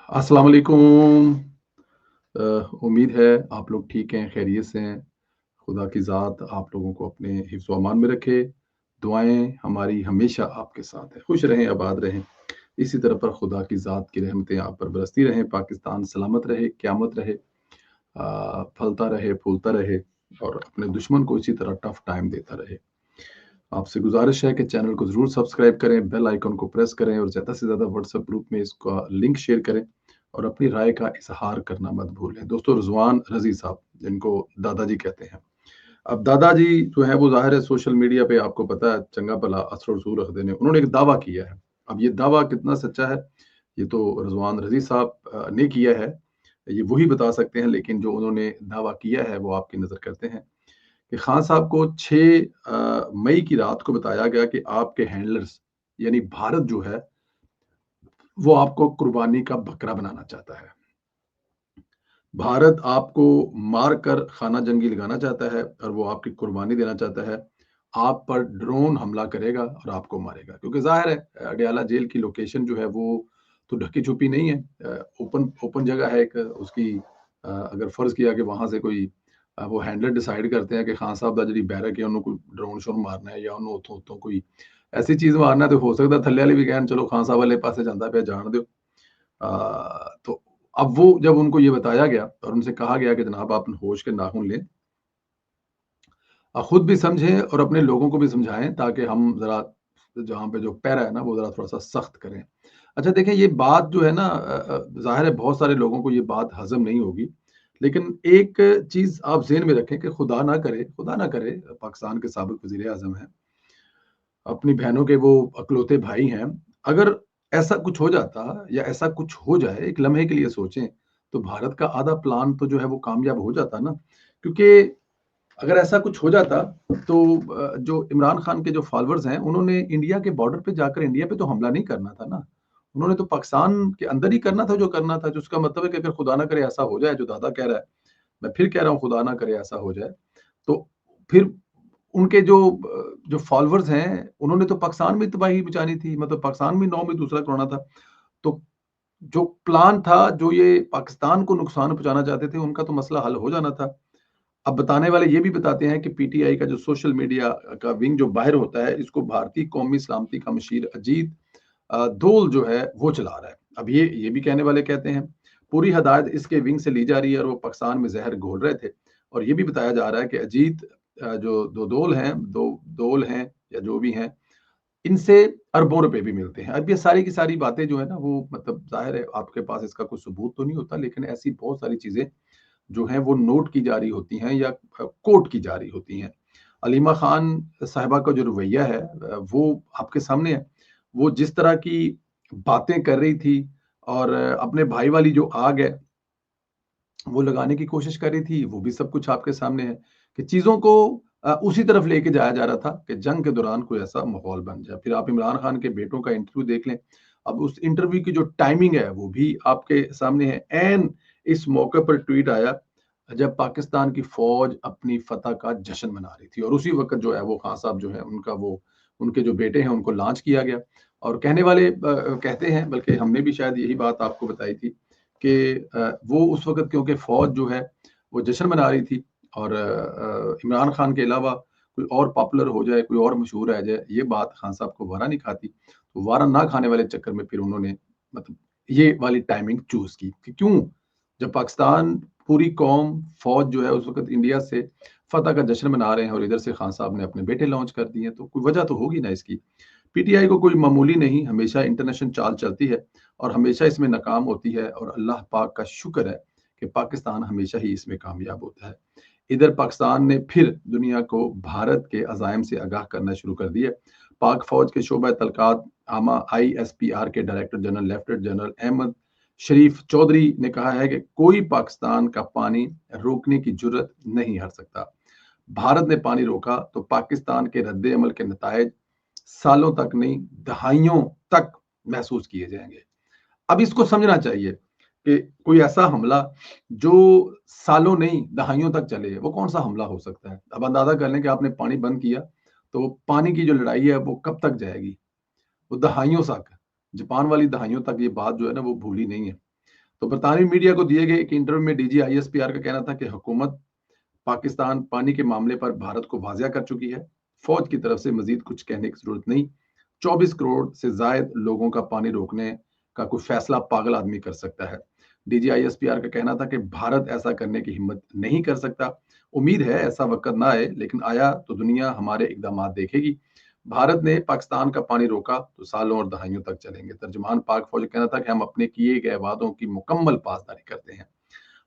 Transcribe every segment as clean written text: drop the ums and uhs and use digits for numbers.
अस्सलाम वालेकुम। उम्मीद है आप लोग ठीक हैं, खैरियत से हैं। खुदा की ज़ात आप लोगों को अपने हिफ्ज़ व अमान में रखे। दुआएँ हमारी हमेशा आपके साथ हैं। खुश रहें, आबाद रहें। इसी तरह पर खुदा की ज़ात की रहमतें आप पर बरसती रहें। पाकिस्तान सलामत रहे, क़यामत रहे, फलता रहे, फूलता रहे और अपने दुश्मन को इसी तरह टफ़ टाइम देता रहे। आपसे गुज़ारिश है कि चैनल को ज़रूर सब्सक्राइब करें, बेल आइकन को प्रेस करें और ज़्यादा से ज़्यादा व्हाट्सएप ग्रुप में इसका लिंक शेयर करें और अपनी राय का इज़हार करना मत भूलें। दोस्तों, रिज़वान रज़ी साहब, जिनको दादाजी कहते हैं। अब दादाजी जो है वो ज़ाहिर है सोशल मीडिया पे आपको पता है चंगा भला असर रसूल रखते हैं। उन्होंने एक दावा किया है। अब ये दावा कितना सच्चा है, ये तो रिज़वान रज़ी साहब ने किया है। ये वही बता सकते हैं, लेकिन जो उन्होंने दावा किया है वो आपकी नज़र करते हैं। कि खान साहब को 6 मई की रात को बताया गया कि आपके हैंडलर्स यानी भारत जो है, वो आपको कुर्बानी का बकरा बनाना चाहता है। भारत आपको मारकर खाना जंगी लगाना चाहता है और वो आपकी कुर्बानी देना चाहता है। आप पर ड्रोन हमला करेगा और आपको मारेगा। क्योंकि ज़ाहिर है अडयाला जेल की लोकेशन जो है वो तो ढकी-छुपी नहीं है। ओपन ओपन जगह है एक उसकी। अगर फ़र्ज़ किया कि वहाँ से कोई वो हैंडलर डिसाइड करते हैं कि खान साहब दा जिहड़ी बैरक है उन्होंने कोई ड्रोन श्रोन मारना है या उन्होंने उत्थों कोई ऐसी चीज़ मारना है, तो हो सकता है थल्ले वाले भी कहन चलो खान साहब वाले पासे जांदा पिया जाण दियो। तो अब वो जब उनको ये बताया गया और उनसे कहा गया कि जनाब आप होश के नाखून लें, खुद भी समझें और अपने लोगों को भी समझाएँ ताकि हम ज़रा जहाँ पे जो पैरा है ना वो ज़रा थोड़ा-सा सख्त करें। अच्छा देखें, ये बात जो है ना ज़ाहिर है बहुत सारे लोगों को ये बात हज़म नहीं होगी। लेकिन एक चीज़ आप ज़हन में रखें कि खुदा ना करे पाकिस्तान के साबिक़ वज़ीर-ए-आज़म हैं। अपनी बहनों के वो इकलौते भाई हैं। अगर ऐसा कुछ हो जाता या ऐसा कुछ हो जाए, एक लम्हे के लिए सोचें, तो भारत का आधा प्लान तो जो है वो कामयाब हो जाता ना। क्योंकि अगर ऐसा कुछ हो जाता तो जो इमरान खान के जो फॉलोअर्स हैं, उन्होंने इंडिया के बॉर्डर पे जाकर इंडिया पे तो हमला नहीं करना था ना। उन्होंने तो पाकिस्तान के अंदर ही करना था जो करना था। जो उसका मतलब है कि अगर खुदा ना करे ऐसा हो जाए, जो दादा कह रहा है, मैं फिर कह रहा हूँ खुदा ना करे ऐसा हो जाए, तो फिर उनके जो फॉलोअर्स हैं, उन्होंने तो पाकिस्तान में तबाही मचानी थी, मतलब पाकिस्तान में 9 में दूसरा कराना था। तो जो प्लान था, जो ये पाकिस्तान को नुकसान पहुँचाना चाहते थे, उनका तो मसला हल हो जाना था। अब बताने वाले ये भी बताते हैं कि पीटीआई का जो सोशल मीडिया का विंग जो बाहर होता है, इसको भारतीय कौमी सलामती का मशीर अजीत दोल जो है, वो चला रहा है। अब ये भी कहने वाले कहते हैं, पूरी हदायत इसके विंग से ली जा रही है और वो पाकिस्तान में ज़हर घोल रहे थे। और ये भी बताया जा रहा है कि अजीत जो दोल हैं या जो भी हैं, इनसे अरबों रुपए भी मिलते हैं। अब ये सारी की सारी बातें जो है ना, वो मतलब ज़ाहिर है आपके पास इसका कोई सबूत तो नहीं होता, लेकिन ऐसी बहुत सारी चीज़ें जो हैं वो नोट की जा रही होती हैं या कोट की जा रही होती हैं। अलीमा खान साहिबा का जो रवैया है वो आपके सामने है। वो जिस तरह की बातें कर रही थी और अपने भाई वाली जो आग है, वो लगाने की कोशिश कर रही थी, वो भी सब कुछ आपके सामने है कि चीज़ों को उसी तरफ लेके जाया जा रहा था कि जंग के दौरान कोई ऐसा माहौल बन जाए। फिर आप इमरान खान के बेटों का इंटरव्यू देख लें। अब उस इंटरव्यू की जो टाइमिंग है, वो भी आपके सामने है। ऐन इस मौके पर ट्वीट आया जब पाकिस्तान की फ़ौज अपनी फ़तह का जश्न मना रही थी और उसी वक़्त जो है वो खान साहब जो है उनका वो उनके जो बेटे हैं उनको लॉन्च किया गया। और कहने वाले कहते हैं, बल्कि हमने भी शायद यही बात आपको बताई थी कि वो उस वक़्त क्योंकि फ़ौज जो है वो जश्न मना रही थी और इमरान खान के अलावा कोई और पॉपुलर हो जाए, कोई और मशहूर रह जाए, ये बात खान साहब को वारा नहीं खाती। तो वारा ना खाने वाले चक्कर में फिर उन्होंने मतलब ये वाली टाइमिंग चूज़ की कि क्यों? जब पाकिस्तान पूरी कौम, फ़ौज जो है उस वक़्त इंडिया से फ़तह का जश्न मना रहे हैं और इधर से खान साहब ने अपने बेटे लॉन्च कर दिए हैं, तो कोई वजह तो होगी ना इसकी। पीटीआई को कोई मामूली नहीं, हमेशा इंटरनेशनल चाल चलती है और हमेशा इसमें नाकाम होती है और अल्लाह पाक का शुक्र है कि पाकिस्तान हमेशा ही इसमें कामयाब होता है। इधर पाकिस्तान ने फिर दुनिया को भारत के अज़ाइम से आगाह करना शुरू कर दिया। पाक फ़ौज के शोबा तलक़ात आमा आईएसपीआर के director general lieutenant general Ahmed Sharif Chaudhry ने कहा है कि कोई पाकिस्तान का पानी रोकने की जुर्रत नहीं हार सकता। भारत ने पानी रोका तो पाकिस्तान के रद्द-ए-अमल के नताइज सालों तक नहीं, दहाइयों तक महसूस किए जाएँगे। अब इसको समझना चाहिए कि कोई ऐसा हमला जो सालों नहीं, दहाइयों तक चले, वो कौन-सा हमला हो सकता है? अब अंदाज़ा कर लें कि आपने पानी बंद किया, तो पानी की जो लड़ाई है, वो कब तक जाएगी? वो दहाइयों तक, जापान वाली दहाइयों तक ये बात जो है ना, वो भूली नहीं है। तो बरतानवी मीडिया को दिए गए एक इंटरव्यू में डीजी आईएसपीआर का कहना था कि हुकूमत पाकिस्तान पानी के मामले पर भारत को वाजिया कर चुकी है। फौज की तरफ से मजीद कुछ कहने की जरूरत नहीं। 24 करोड़ से जायद लोगों का पानी रोकने का कोई फैसला पागल आदमी कर सकता है। डीजी आईएसपीआर का कहना था कि भारत ऐसा करने की हिम्मत नहीं कर सकता। उम्मीद है ऐसा वक्त ना आए, लेकिन आया तो दुनिया हमारे इकदाम देखेगी। भारत ने पाकिस्तान का पानी रोका तो सालों और दहाइयों तक चलेंगे। तर्जुमान पाक फौज का कहना था कि हम अपने किए गए वादों की मुकम्मल पासदारी करते हैं।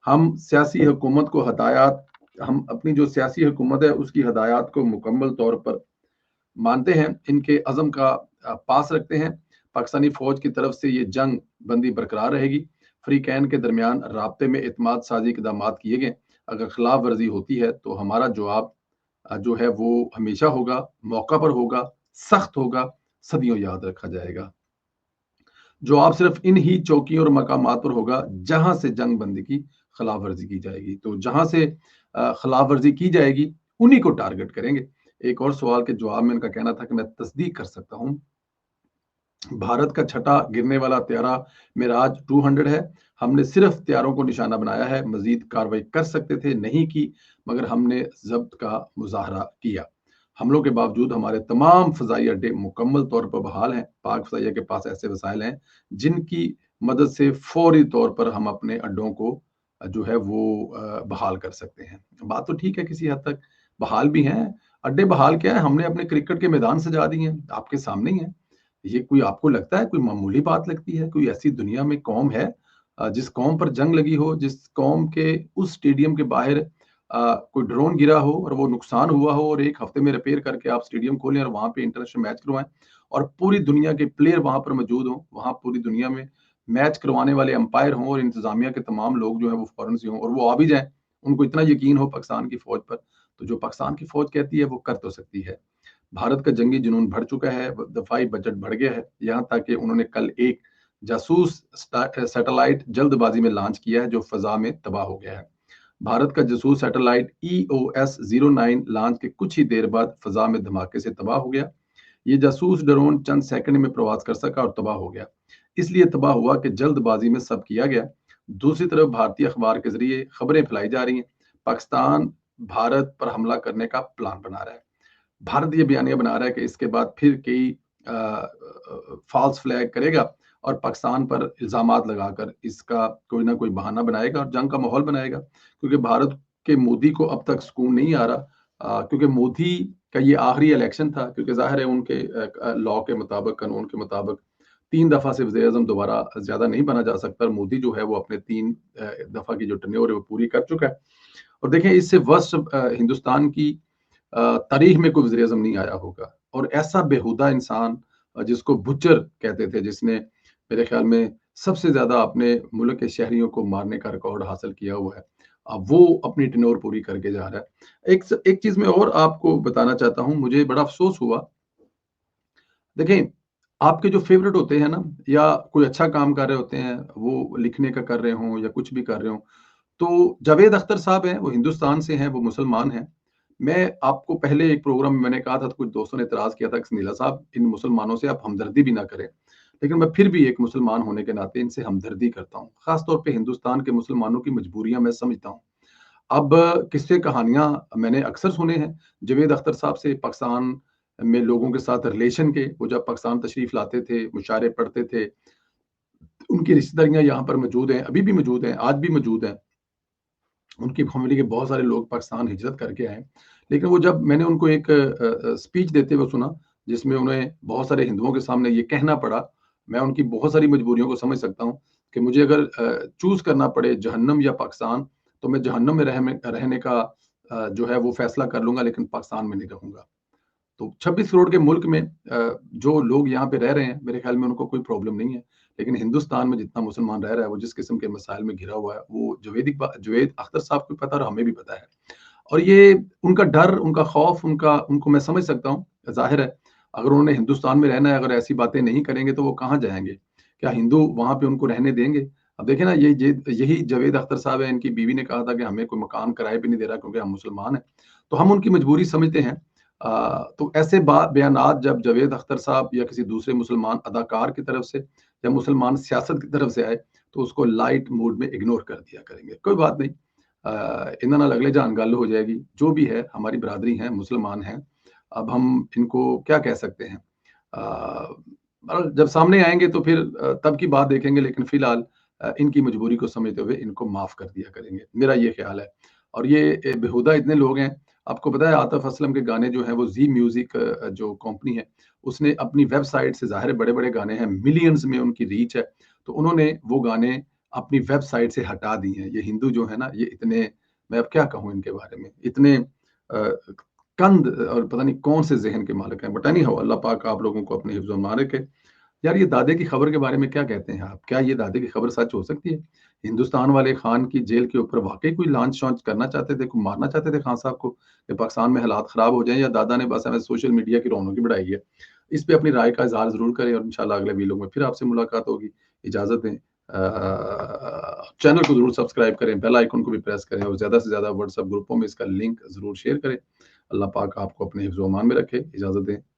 हम सियासी हुकूमत को हदायत हम अपनी जो सियासी हुकूमत है उसकी हदायत को मुकम्मल तौर पर मानते हैं, इनके अज़म का पास रखते हैं। पाकिस्तानी फौज की तरफ से ये जंग बंदी बरकरार रहेगी। फ्री कैन के दरमियान राब्ते में इत्माद साजी इकदाम किए गए। अगर खिलाफ वर्जी होती है तो हमारा जवाब जो है वो हमेशा होगा, मौका पर होगा, सख्त होगा, सदियों याद रखा जाएगा। जवाब सिर्फ इन ही चौकियों और मकामात पर होगा जहां से जंग बंदी की खिलाफ वर्जी की जाएगी। तो जहां से खिलाफ वर्जी की जाएगी उन्हीं को टारगेट करेंगे। एक और सवाल के जवाब में उनका कहना था कि मैं तस्दीक कर सकता हूं, भारत का छठा गिरने वाला त्यारा मिराज 200 है। हमने सिर्फ त्यारों को निशाना बनाया है, मजीद कार्रवाई कर सकते थे, नहीं की, मगर हमने जब्त का मुजाहरा किया। हमलों के बावजूद हमारे तमाम फजाई अड्डे मुकम्मल तौर पर बहाल हैं। पाक फजाइया के पास ऐसे वसाइल हैं जिनकी मदद से फौरी तौर पर हम अपने अड्डों को जो है वो बहाल कर सकते हैं। बात तो ठीक है, किसी हद तक बहाल भी हैं। अड्डे बहाल क्या है, हमने अपने क्रिकेट के मैदान सजा दिए हैं, आपके सामने ही है। ये कोई आपको लगता है कोई मामूली बात लगती है? कोई ऐसी दुनिया में कौम है जिस कौम पर जंग लगी हो, जिस कौम के उस स्टेडियम के बाहर कोई ड्रोन गिरा हो और वो नुकसान हुआ हो और 1 हफ्ते में रिपेयर करके आप स्टेडियम खोलें और वहाँ पे इंटरनेशनल मैच करवाएँ और पूरी दुनिया के प्लेयर वहाँ पर मौजूद हों, वहाँ पूरी दुनिया में मैच करवाने वाले अंपायर हों और इंतज़ामिया के तमाम लोग जो हैं वो फ़ॉरेन से हों और वो आ भी जाएँ, उनको इतना यकीन हो पाकिस्तान की फ़ौज पर, तो जो पाकिस्तान की फ़ौज कहती है वो कर तो सकती है। भारत का जंगी जुनून बढ़ चुका है, दफाई बजट बढ़ गया है, यहाँ तक कि उन्होंने कल एक जासूस सैटेलाइट जल्दबाजी में लॉन्च किया है जो फजा में तबाह हो गया है। भारत का जासूस सैटेलाइट EOS-09 लॉन्च के कुछ ही देर बाद फजा में धमाके से तबाह हो गया। ये जासूस ड्रोन चंद सेकंड में प्रवास कर सका और तबाह हो गया। इसलिए तबाह हुआ कि जल्दबाजी में सब किया गया। दूसरी तरफ भारतीय अखबार के जरिए खबरें फैलाई जा रही हैं, पाकिस्तान भारत पर हमला करने का प्लान बना रहा है। भारत ये बयानिया बना रहा है कि इसके बाद फिर कई फॉल्स फ्लैग करेगा और पाकिस्तान पर इल्ज़ामात लगाकर इसका कोई ना कोई बहाना बनाएगा और जंग का माहौल बनाएगा। क्योंकि भारत के मोदी को अब तक सुकून नहीं आ रहा, क्योंकि मोदी का ये आखिरी इलेक्शन था, क्योंकि ज़ाहिर है उनके लॉ के मुताबिक, कानून के मुताबिक 3 दफ़ा से वज़ीर-ए-आज़म दोबारा ज़्यादा नहीं बना जा सकता और मोदी जो है वो अपने 3 दफ़ा की जो टेन्योर है वो पूरी कर चुका है। और देखें इससे वर्स्ट हिंदुस्तान की तारीख में कोई वज़ीर-ए-आज़म नहीं आया होगा और ऐसा बेहुदा इंसान जिसको बुचर कहते थे, जिसने मेरे ख्याल में सबसे ज़्यादा अपने मुल्क के शहरियों को मारने का रिकॉर्ड हासिल किया हुआ है। अब वो अपनी टेन्योर पूरी करके जा रहा है। एक चीज़ मैं और आपको बताना चाहता हूँ, मुझे बड़ा अफ़सोस हुआ। देखें, आपके जो फ़ेवरेट होते हैं ना या कोई अच्छा काम कर रहे होते हैं, वो लिखने का कर रहे हों या कुछ भी कर रहे हों, तो जावेद अख्तर साहब हैं, वो हिंदुस्तान से हैं, वो मुसलमान हैं। मैं आपको पहले एक प्रोग्राम में मैंने कहा था, तो कुछ दोस्तों ने इतराज़ किया था कि सनीला साहब, इन मुसलमानों से आप हमदर्दी भी ना करें। लेकिन मैं फिर भी एक मुसलमान होने के नाते इनसे हमदर्दी करता हूँ। ख़ास तौर पे हिंदुस्तान के मुसलमानों की मजबूरियाँ मैं समझता हूँ। अब किस्से कहानियाँ मैंने अक्सर सुने हैं, जावेद अख्तर साहब से पाकिस्तान में लोगों के साथ रिलेशन के, वो जब पाकिस्तान तशरीफ़ लाते थे, मुशायरे पढ़ते थे, उनकी रिश्तेदारियाँ यहाँ पर मौजूद हैं, अभी भी मौजूद हैं, आज भी मौजूद हैं। उनकी फैमिली के बहुत सारे लोग पाकिस्तान हिजरत करके आए। लेकिन वो जब मैंने उनको एक स्पीच देते हुए सुना, जिसमें उन्हें बहुत सारे हिंदुओं के सामने ये कहना पड़ा, मैं उनकी बहुत सारी मजबूरियों को समझ सकता हूँ कि मुझे अगर चूज़ करना पड़े जहन्नम या पाकिस्तान, तो मैं जहन्नम में रहने का जो है वो फैसला कर लूँगा, लेकिन पाकिस्तान में नहीं रहूँगा। तो 26 करोड़ के मुल्क में जो लोग यहाँ पे रह रहे हैं, मेरे ख्याल में उनको कोई प्रॉब्लम नहीं है। लेकिन हिंदुस्तान में जितना मुसलमान रह रहा है, वो जिस किस्म के मसाइल में घिरा हुआ है, वो जावेद अख्तर साहब को पता है और हमें भी पता है। और ये उनका डर, उनका खौफ, उनको मैं समझ सकता हूँ। ज़ाहिर है, अगर उन्होंने हिंदुस्तान में रहना है, अगर ऐसी बातें नहीं करेंगे, तो वो कहाँ जाएँगे? क्या हिंदू वहाँ पे उनको रहने देंगे? अब देखिए ना, ये यही जावेद अख्तर साहब हैं, इनकी बीवी ने कहा था कि हमें कोई मकान किराए पे नहीं दे रहा क्योंकि हम मुसलमान हैं। तो हम उनकी मजबूरी समझते हैं। तो ऐसे बयानात जब जावेद अख्तर साहब या किसी दूसरे मुसलमान अदाकार की तरफ से या मुसलमान सियासत की तरफ से आए, तो उसको लाइट मोड में इग्नोर कर दिया करेंगे। कोई बात नहीं, इन्ना नाल अगले जान गल हो जाएगी। जो भी है हमारी बिरादरी है, मुसलमान हैं। अब हम इनको क्या कह सकते हैं? जब सामने आएँगे तो फिर तब की बात देखेंगे, लेकिन फ़िलहाल इनकी मजबूरी को समझते हुए इनको माफ़ कर दिया करेंगे। मेरा ये ख़्याल है। और ये बेहुदा इतने लोग हैं, आपको पता है आतिफ़ असलम के गाने जो हैं वो ज़ी म्यूज़िक जो कंपनी है, उसने अपनी वेबसाइट से, ज़ाहिर है बड़े-बड़े गाने हैं, मिलियंस में उनकी रीच है, तो उन्होंने वो गाने अपनी वेबसाइट से हटा दिए हैं। ये हिंदू जो है ना, ये इतने, मैं अब क्या कहूँ इनके बारे में, इतने कंद और पता नहीं कौन से ज़हन के मालिक हैं। बट एनी हाउ, अल्लाह पाक आप लोगों को अपने हिफ्ज़-ओ ईमान रखे। यार ये दादे की खबर के बारे में क्या कहते हैं आप? क्या ये दादे की खबर सच हो सकती है? हिंदुस्तान वाले खान की जेल के ऊपर वाक़ई कोई लांच-वांच करना चाहते थे, कोई मारना चाहते थे खान साहब को, कि पाकिस्तान में हालात ख़राब हो जाएँ, या दादा ने बस हमें सोशल मीडिया की रौनक ही बढ़ाई है? इस पे अपनी राय का इज़हार ज़रूर करें और इंशाअल्लाह अगले वीडियो में फिर आपसे मुलाकात होगी। इजाज़त दें। चैनल को ज़रूर सब्सक्राइब करें, बेल आइकन को भी प्रेस करें और ज़्यादा से ज़्यादा व्हाट्सएप ग्रुपों में इसका लिंक ज़रूर शेयर करें। अल्लाह पाक आपको अपने हिफ्ज़-ओ-अमान में रखे। इजाज़त दें।